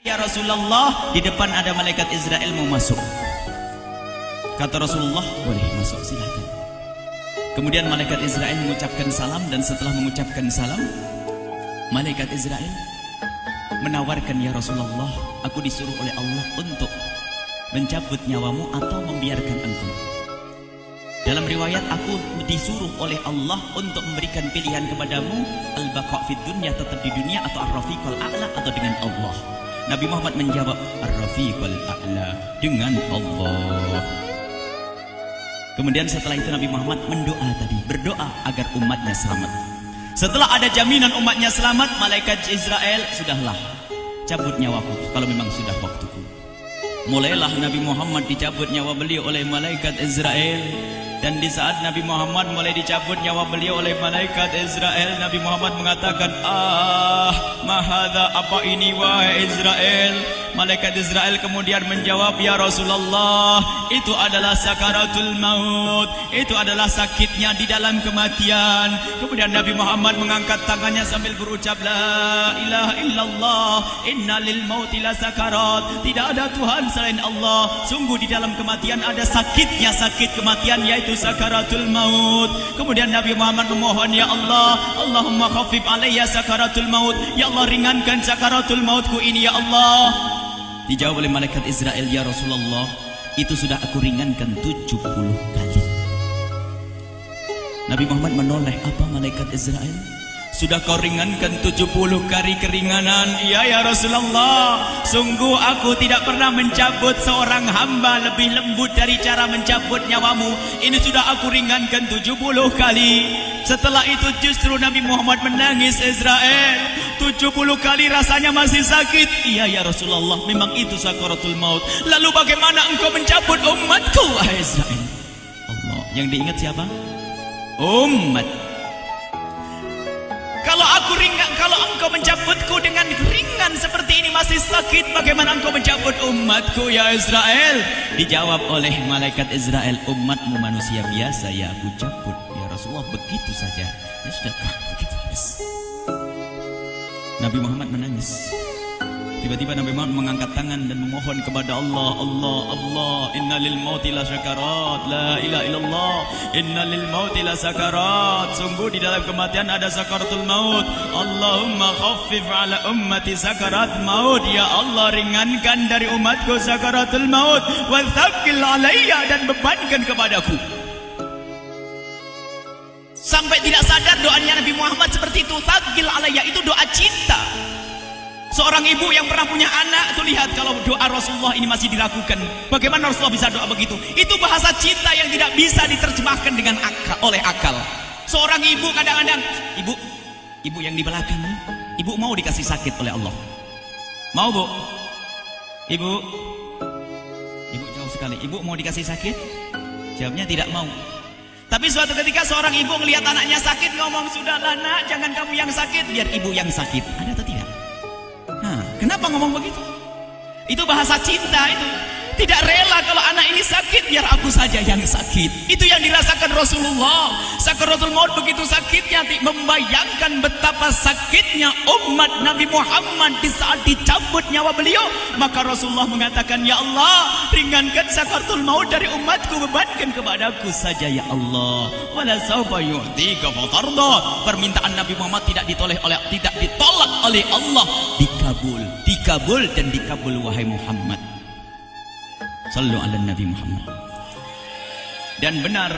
Ya Rasulullah, di depan ada malaikat Israel mau masuk. Kata Rasulullah, boleh masuk, silakan. Kemudian malaikat Israel mengucapkan salam, dan setelah mengucapkan salam, malaikat Israel menawarkan, ya Rasulullah, aku disuruh oleh Allah untuk mencabut nyawamu atau membiarkan engkau. Dalam riwayat, aku disuruh oleh Allah untuk memberikan pilihan kepadamu, al-baqa' fid dunya, tetap di dunia, atau ar-rafiqul a'la, atau dengan Allah. Nabi Muhammad menjawab, ar-rafiqul a'la, dengan Allah. Kemudian setelah itu Nabi Muhammad berdoa agar umatnya selamat. Setelah ada jaminan umatnya selamat, malaikat Israel, sudahlah, cabut nyawaku kalau memang sudah waktuku. Mulailah Nabi Muhammad dicabut nyawa beliau oleh malaikat Israel. Dan di saat Nabi Muhammad mulai dicabut nyawa beliau oleh malaikat Israel, Nabi Muhammad mengatakan, mahadha, apa ini wahai Israel? Malaikat Israel kemudian menjawab, ya Rasulullah, itu adalah sakaratul maut, itu adalah sakitnya di dalam kematian. Kemudian Nabi Muhammad mengangkat tangannya sambil berucap, la ilaha illallah, inna lil mauti la sakarat, tidak ada Tuhan selain Allah, sungguh di dalam kematian ada sakitnya, sakit kematian, yaitu sakaratul maut. Kemudian Nabi Muhammad memohon, ya Allah, Allahumma khafif alayya sakaratul maut, ya Allah, ringankan sakaratul mautku ini, ya Allah. Dijawab oleh malaikat Israel, ya Rasulullah, itu sudah aku ringankan 70 kali. Nabi Muhammad menoleh, apa malaikat Israel? Sudah kau ringankan 70 kali keringanan? Iya ya Rasulullah, sungguh aku tidak pernah mencabut seorang hamba lebih lembut dari cara mencabut nyawamu. Ini sudah aku ringankan 70 kali. Setelah itu justru Nabi Muhammad menangis, Israel, 70 kali rasanya masih sakit. Iya ya Rasulullah, memang itu sakaratul maut. Lalu bagaimana engkau mencabut umatku, wahai Israel? Allah, yang diingat siapa? Umat. Kalau engkau mencabutku dengan ringan seperti ini masih sakit, bagaimana engkau mencabut umatku, ya Israel? Dijawab oleh malaikat Israel, umatmu manusia biasa, ya aku cabut. Ya Rasulullah, begitu saja. Ya sudah, begitu. Nabi Muhammad menangis. Tiba-tiba Nabi Muhammad mengangkat tangan dan memohon kepada Allah, Allah, Allah, inna lil mauti la sakarat, la ilaha illallah, inna lil mauti la sakarat, sungguh di dalam kematian ada sakaratul maut. Allahumma khaffif ala ummati sakarat maut, ya Allah, ringankan dari umatku sakaratul maut, wa thaqqil alayya, dan bebankan kepadaku. Sampai tidak sadar doanya Nabi Muhammad seperti itu, thaqqil alayya, itu doa cinta. Seorang ibu yang pernah punya anak, tuh lihat kalau doa Rasulullah ini masih dilakukan. Bagaimana Rasulullah bisa doa begitu? Itu bahasa cinta yang tidak bisa diterjemahkan dengan oleh akal. Seorang ibu kadang-kadang, ibu yang di belakang, ibu mau dikasih sakit oleh Allah? Mau, Bu? Ibu jauh sekali. Ibu mau dikasih sakit? Jawabnya tidak mau. Tapi suatu ketika seorang ibu melihat anaknya sakit, ngomong, sudahlah nak, jangan kamu yang sakit, biar ibu yang sakit. Ada atau tidak? Kenapa ngomong begitu? Itu bahasa cinta itu. Tidak rela kalau anak ini sakit, biar aku saja yang sakit. Itu yang dirasakan Rasulullah. Sakaratul maut begitu sakitnya, membayangkan betapa sakitnya umat Nabi Muhammad di saat dicabut nyawa beliau. Maka Rasulullah mengatakan, ya Allah, ringankan sakaratul maut dari umatku, bebankan kepadaku saja, ya Allah. Wala sawfa yu'tika fatarda. Permintaan Nabi Muhammad tidak ditolak oleh Allah, dikabul dan dikabul, wahai Muhammad. Sallu ala Nabi Muhammad. Dan benar,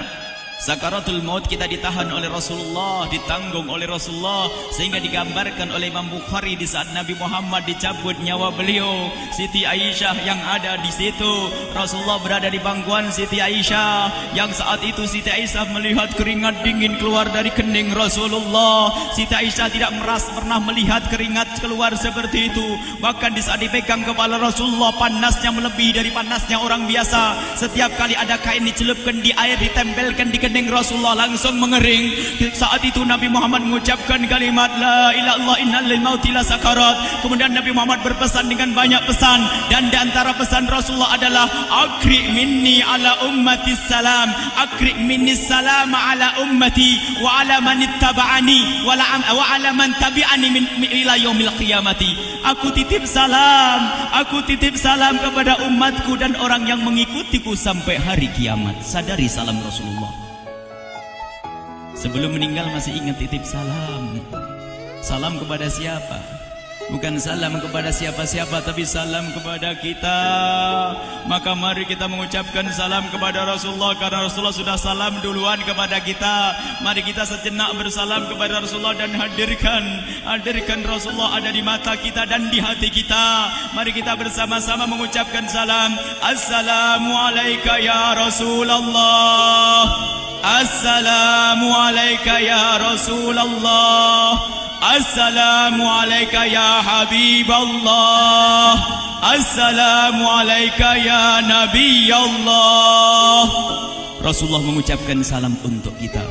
sakaratul maut kita ditahan oleh Rasulullah, ditanggung oleh Rasulullah, sehingga digambarkan oleh Imam Bukhari di saat Nabi Muhammad dicabut nyawa beliau, Siti Aisyah yang ada di situ. Rasulullah berada di pangkuan Siti Aisyah, yang saat itu Siti Aisyah melihat keringat dingin keluar dari kening Rasulullah. Siti Aisyah tidak pernah melihat keringat keluar seperti itu. Bahkan di saat dipegang kepala Rasulullah, panasnya melebihi dari panasnya orang biasa. Setiap kali ada kain dicelupkan di air, ditempelkan di kening Rasulullah langsung mengering. Saat itu Nabi Muhammad mengucapkan kalimat la ilaha illallah innal lil mauti lasakarat. Kemudian Nabi Muhammad berpesan dengan banyak pesan, dan di antara pesan Rasulullah adalah akri minni ala ummati salam, akri minni salam ala ummati wa ala man ittaba'ani wa ala man tabi'ani min ila yaumil qiyamati. Aku titip salam kepada umatku dan orang yang mengikutiku sampai hari kiamat. Sadari salam Rasulullah. Sebelum meninggal masih ingat titip salam. Salam kepada siapa? Bukan salam kepada siapa-siapa, tapi salam kepada kita. Maka mari kita mengucapkan salam kepada Rasulullah, karena Rasulullah sudah salam duluan kepada kita. Mari kita sejenak bersalam kepada Rasulullah dan hadirkan Rasulullah ada di mata kita dan di hati kita. Mari kita bersama-sama mengucapkan salam. Assalamualaikum ya Rasulullah. Assalamualaikum ya Rasulullah. Assalamualaikum ya Habiballah. Assalamualaikum ya Nabi Allah. Rasulullah mengucapkan salam untuk kita.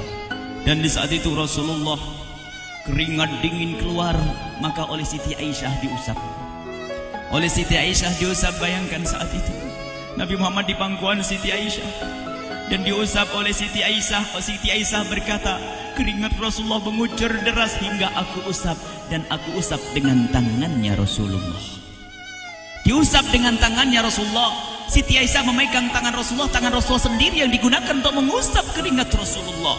Dan di saat itu Rasulullah keringat dingin keluar, maka oleh Siti Aisyah diusap. Oleh Siti Aisyah diusap, bayangkan saat itu Nabi Muhammad di pangkuan Siti Aisyah dan diusap oleh Siti Aisyah. Siti Aisyah berkata, keringat Rasulullah mengucur deras hingga aku usap, dan aku usap dengan tangannya Rasulullah. Diusap dengan tangannya Rasulullah. Siti Aisyah memegang tangan Rasulullah sendiri yang digunakan untuk mengusap keringat Rasulullah.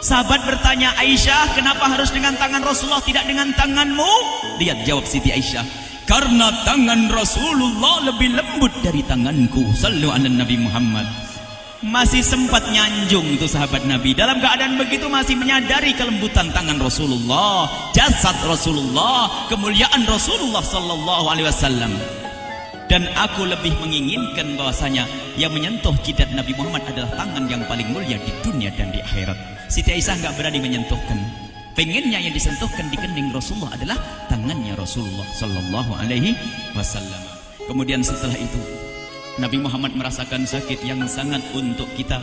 Sahabat bertanya, Aisyah, kenapa harus dengan tangan Rasulullah tidak dengan tanganmu? Lihat jawab Siti Aisyah, karena tangan Rasulullah lebih lembut dari tanganku. Sallu ala Nabi Muhammad. Masih sempat nyanjung itu sahabat Nabi. Dalam keadaan begitu masih menyadari kelembutan tangan Rasulullah, jasad Rasulullah, kemuliaan Rasulullah sallallahu alaihi wasallam. Dan aku lebih menginginkan bahwasanya yang menyentuh jidat Nabi Muhammad adalah tangan yang paling mulia di dunia dan di akhirat. Siti Aisyah enggak berani menyentuhkan. Pengennya yang disentuhkan di kening Rasulullah adalah tangannya Rasulullah sallallahu alaihi wasallam. Kemudian setelah itu Nabi Muhammad merasakan sakit yang sangat untuk kita.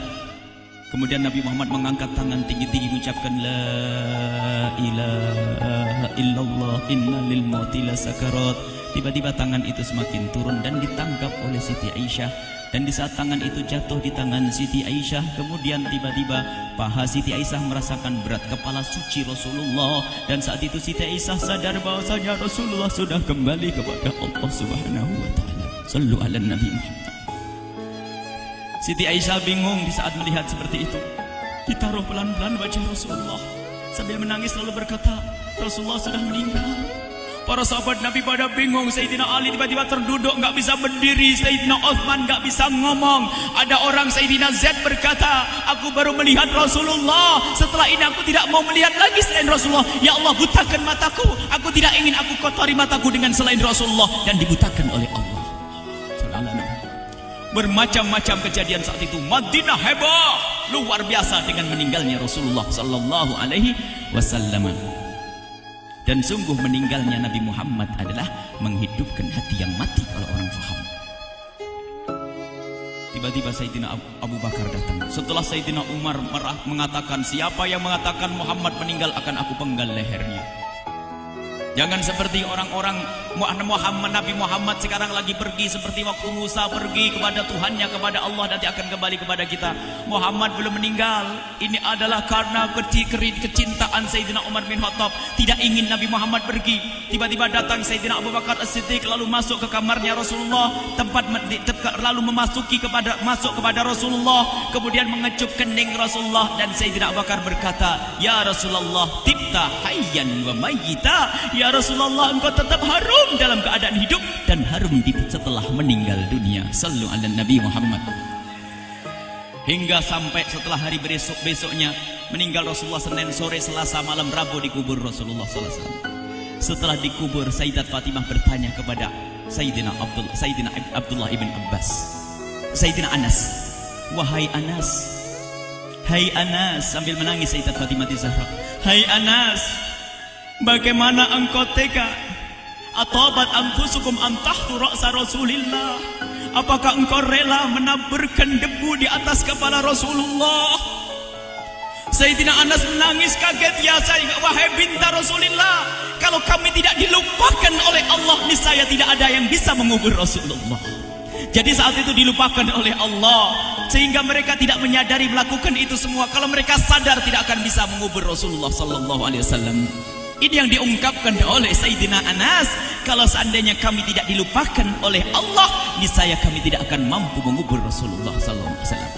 Kemudian Nabi Muhammad mengangkat tangan tinggi-tinggi mengucapkan la ilaha illallah inna lil mauti lasakarat. Tiba-tiba tangan itu semakin turun dan ditangkap oleh Siti Aisyah. Dan di saat tangan itu jatuh di tangan Siti Aisyah, kemudian tiba-tiba paha Siti Aisyah merasakan berat kepala suci Rasulullah. Dan saat itu Siti Aisyah sadar bahwasanya Rasulullah sudah kembali kepada Allah Subhanahu wa taala. Sallu ala Nabi Muhammad. Siti Aisyah bingung di saat melihat seperti itu. Ditaruh pelan-pelan wajah Rasulullah sambil menangis lalu berkata, Rasulullah sudah meninggal. Para sahabat Nabi pada bingung. Sayyidina Ali tiba-tiba terduduk, nggak bisa berdiri. Sayyidina Utsman nggak bisa ngomong. Ada orang Sayyidina Zaid berkata, aku baru melihat Rasulullah. Setelah ini aku tidak mau melihat lagi selain Rasulullah. Ya Allah, butakan mataku. Aku tidak ingin aku kotori mataku dengan selain Rasulullah. Dan dibutakan oleh Allah. Bermacam-macam kejadian saat itu. Madinah heboh luar biasa dengan meninggalnya Rasulullah sallallahu alaihi wasallam. Dan sungguh meninggalnya Nabi Muhammad adalah menghidupkan hati yang mati kalau orang faham. Tiba-tiba Sayyidina Abu Bakar datang. Setelah Sayyidina Umar mengatakan, siapa yang mengatakan Muhammad meninggal akan aku penggal lehernya. Jangan seperti orang-orang Nabi Muhammad sekarang lagi pergi seperti waktu Musa pergi kepada Tuhannya, kepada Allah, nanti akan kembali kepada kita. Muhammad belum meninggal. Ini adalah karena kecintaan Sayyidina Umar bin Khattab, tidak ingin Nabi Muhammad pergi. Tiba-tiba datang Sayyidina Abu Bakar As-Siddiq lalu masuk ke kamarnya Rasulullah, lalu masuk kepada Rasulullah, kemudian mengecup kening Rasulullah. Dan Sayyidina Abu Bakar berkata, ya Rasulullah, tibta hayyan wa mayyita. Ya Rasulullah, engkau tetap harum dalam keadaan hidup dan harum setelah meninggal dunia. Sallu ala Nabi Muhammad. Hingga sampai setelah hari besoknya meninggal Rasulullah Senin sore, Selasa malam, Rabu dikubur Rasulullah sallallahu alaihi wasallam. Setelah dikubur, Sayyidat Fatimah bertanya kepada Sayyidina Abdullah ibn Abbas, Sayyidina Anas, wahai Anas, hai Anas, sambil menangis Sayyidat Fatimah Zahra, hai Anas, bagaimana engkau tega? Atabat anfusukum an tahtu ra'sa Rasulillah. Apakah engkau rela menaburkan debu di atas kepala Rasulullah? Sayyidina Anas menangis kaget, ya wahai binta Rasulullah, kalau kami tidak dilupakan oleh Allah, niscaya tidak ada yang bisa mengubur Rasulullah. Jadi saat itu dilupakan oleh Allah, sehingga mereka tidak menyadari melakukan itu semua. Kalau mereka sadar, tidak akan bisa mengubur Rasulullah sallallahu alaihi wasallam. Ini yang diungkapkan oleh Sayyidina Anas, kalau seandainya kami tidak dilupakan oleh Allah, niscaya kami tidak akan mampu mengubur Rasulullah sallallahu alaihi wasallam.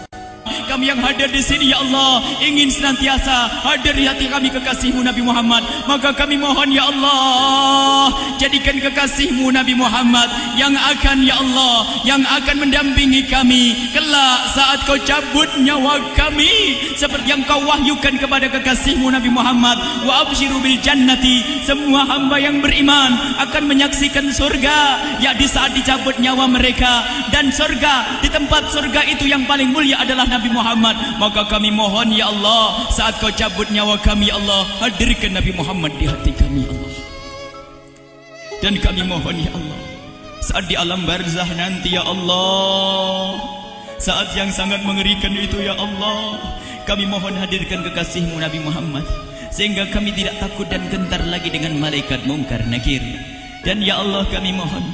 Kami yang hadir di sini, ya Allah, ingin senantiasa hadir di hati kami kekasih-Mu Nabi Muhammad. Maka kami mohon, ya Allah, jadikan kekasih-Mu Nabi Muhammad yang akan, ya Allah, yang akan mendampingi kami kelak saat Kau cabut nyawa kami, seperti yang Kau wahyukan kepada kekasih-Mu Nabi Muhammad. Wa absyiru bil jannati, semua hamba yang beriman akan menyaksikan surga, ya di saat dicabut nyawa mereka. Dan surga, di tempat surga itu yang paling mulia adalah Nabi Muhammad. Maka kami mohon, ya Allah, saat Kau cabut nyawa kami, ya Allah, hadirkan Nabi Muhammad di hati kami, ya Allah. Dan kami mohon, ya Allah, saat di alam barzah nanti, ya Allah, saat yang sangat mengerikan itu, ya Allah, kami mohon hadirkan kekasih-Mu Nabi Muhammad, sehingga kami tidak takut dan gentar lagi dengan malaikat mungkar nakir. Dan ya Allah, kami mohon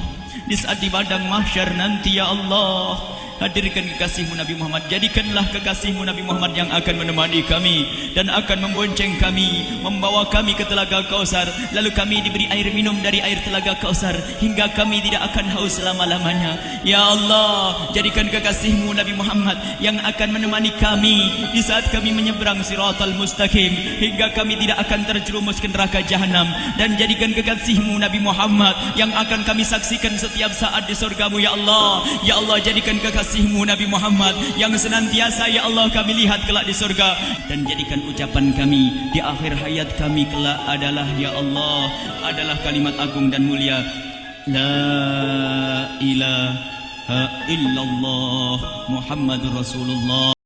di saat di padang mahsyar nanti, ya Allah, hadirkan kekasih-Mu Nabi Muhammad. Jadikanlah kekasih-Mu Nabi Muhammad yang akan menemani kami dan akan membonceng kami, membawa kami ke telaga Kausar. Lalu kami diberi air minum dari air telaga Kausar hingga kami tidak akan haus selama-lamanya. Ya Allah, jadikan kekasih-Mu Nabi Muhammad yang akan menemani kami di saat kami menyeberang Siratal Mustaqim hingga kami tidak akan terjerumus ke neraka Jahanam. Dan jadikan kekasih-Mu Nabi Muhammad yang akan kami saksikan setiap saat di surga-Mu, ya Allah. Ya Allah, jadikan kekasih-Mu Nabi Muhammad yang senantiasa, ya Allah, kami lihat kelak di surga. Dan jadikan ucapan kami di akhir hayat kami kelak adalah, ya Allah, adalah kalimat agung dan mulia, La ilaha illallah Muhammadur Rasulullah.